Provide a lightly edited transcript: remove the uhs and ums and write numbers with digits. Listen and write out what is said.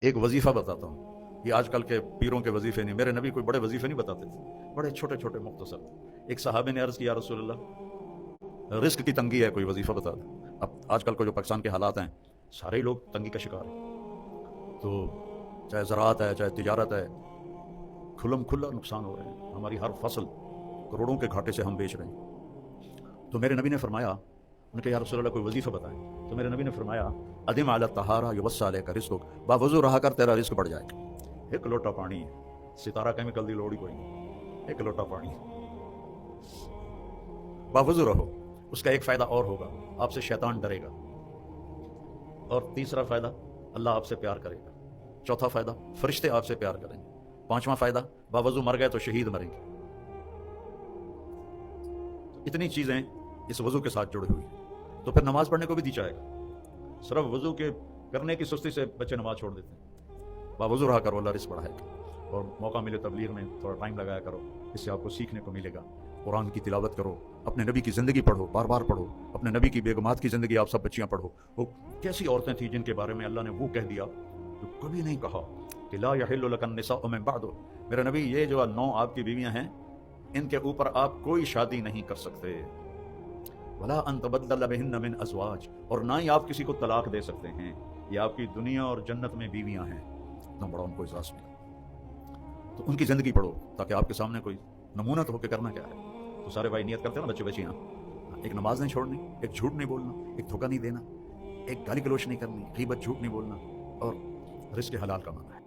ایک وظیفہ بتاتا ہوں، یہ آج کل کے پیروں کے وظیفے نہیں، میرے نبی کوئی بڑے وظیفے نہیں بتاتے تھے، بڑے چھوٹے چھوٹے مختصر۔ ایک صحابی نے عرض کیا، رسول اللہ رزق کی تنگی ہے، کوئی وظیفہ بتا دیں۔ اب آج کل کو جو پاکستان کے حالات ہیں، سارے ہی لوگ تنگی کا شکار ہیں، تو چاہے زراعت ہے چاہے تجارت ہے، کھلم کھلا نقصان ہو رہے ہیں، ہماری ہر فصل کروڑوں کے گھاٹے سے ہم بیچ رہے ہیں۔ تو میرے نبی نے فرمایا، انہوں نے کہا یا رسول اللہ کوئی وظیفہ بتائیں، تو میرے نبی نے فرمایا ادم علی الطہارہ یوسع علیک رزقک، باوضو رہا کر تیرا رزق بڑھ جائے گا۔ ایک لوٹا پانی، ستارہ کیمیکل دی لوڑ ہی کوئی نہیں، ایک لوٹا پانی، باوضو رہو، اس کا ایک فائدہ اور ہوگا، آپ سے شیطان ڈرے گا، اور تیسرا فائدہ اللہ آپ سے پیار کرے گا، چوتھا فائدہ فرشتے آپ سے پیار کریں گے، پانچواں فائدہ باوضو مر گئے تو شہید مریں گے۔ اتنی چیزیں اس وضو کے ساتھ جڑی ہوئی ہیں، تو پھر نماز پڑھنے کو بھی دی جائے گا۔ صرف وضو کے کرنے کی سستی سے بچے نماز چھوڑ دیتے ہیں، باوضو رہا کرو، اللہ رزق بڑھائے گا۔ اور موقع ملے تبلیغ میں تھوڑا ٹائم لگایا کرو، اس سے آپ کو سیکھنے کو ملے گا۔ قرآن کی تلاوت کرو، اپنے نبی کی زندگی پڑھو، بار بار پڑھو، اپنے نبی کی بیگمات کی زندگی آپ سب بچیاں پڑھو، وہ کیسی عورتیں تھیں جن کے بارے میں اللہ نے وہ کہہ دیا جو کبھی نہیں کہا کہ لا یحل لک النساء من بعد، میرے نبی یہ جو 9 آپ کی بیویاں ہیں ان کے اوپر آپ کوئی شادی نہیں کر سکتے، ولا ان تبدل بہن من ازواج، اور نہ ہی آپ کسی کو طلاق دے سکتے ہیں، یہ آپ کی دنیا اور جنت میں بیویاں ہیں۔ اتنا بڑا ان کو اعزاز ملا، تو ان کی زندگی پڑھو تاکہ آپ کے سامنے کوئی نمونہ تو ہو کے کرنا کیا ہے۔ تو سارے بھائی نیت کرتے ہیں نا بچے بچیاں، ایک نماز نہیں چھوڑنی، ایک جھوٹ نہیں بولنا، ایک دھوکہ نہیں دینا، ایک گالی گلوچ نہیں کرنی، غیبت جھوٹ نہیں بولنا، اور رزق حلال کمانا ہے۔